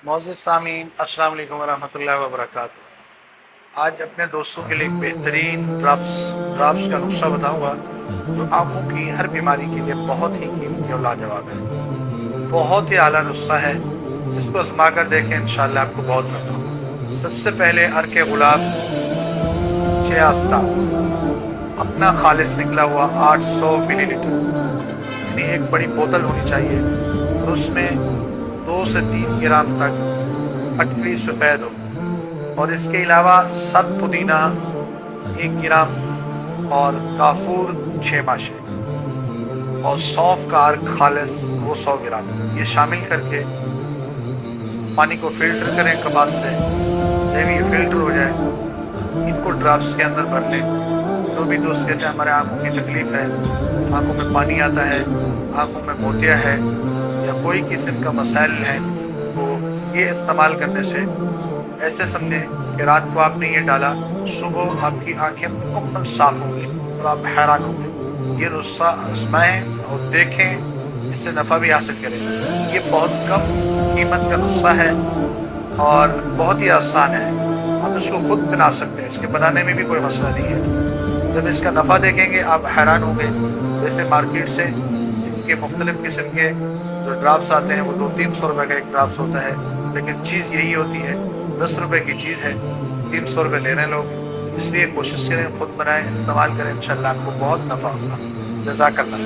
मोअज़्ज़िज़ सामीन, अस्सलाम वालेकुम वरहमतुल्लाहि वबरकातुहू। आज अपने दोस्तों के लिए एक बेहतरीन ड्राप्स का नुस्खा बताऊंगा जो आंखों की हर बीमारी के लिए बहुत ही कीमती और लाजवाब है। बहुत ही आला नुस्खा है, इसको आजमा कर देखें, इंशाअल्लाह आपको बहुत नफा होगा। सबसे पहले अर्क गुलाब शियास्ता अपना खालिस निकला हुआ 800 मिलीलीटर, यानी एक बड़ी बोतल होनी चाहिए, और उसमें 2 से 3 ग्राम तक खटकली सफ़ेद हो, और इसके अलावा 7 पुदीना 1 ग्राम और काफूर 6 माशे और सौंफ का अर्क खालिस वो 100 ग्राम, ये शामिल करके पानी को फिल्टर करें कपास से। जब ये फिल्टर हो जाए, इनको ड्राप्स के अंदर भर लें। जो भी दोस्त कहते हैं हमारे आंखों की तकलीफ है, आंखों में पानी आता है, आंखों में मोतिया है या कोई किस्म का मसाइल है, तो ये इस्तेमाल करने से ऐसे समझे कि रात को आपने ये डाला, सुबह आपकी आंखें मुकम्मल साफ होंगी और आप हैरान होंगे। ये नुस्खा आजमाएं और देखें, इससे नफ़ा भी हासिल करें। ये बहुत कम कीमत का नुस्खा है और बहुत ही आसान है। आप इसको खुद बना सकते हैं, इसके बनाने में भी कोई मसला नहीं है। जब इसका नफ़ा देखेंगे आप हैरान होंगे। जैसे मार्केट से इनके मुख्तलिफ किस्म के जो ड्राप्स आते हैं, वो 200-300 रुपये का एक ड्राप्स होता है, लेकिन चीज़ यही होती है, 10 रुपये की चीज़ है, 300 रुपये ले रहे हैं लोग। इसलिए कोशिश करें खुद बनाएं, इस्तेमाल करें, इंशाअल्लाह आपको बहुत नफ़ा होगा। जज़ाकल्लाह।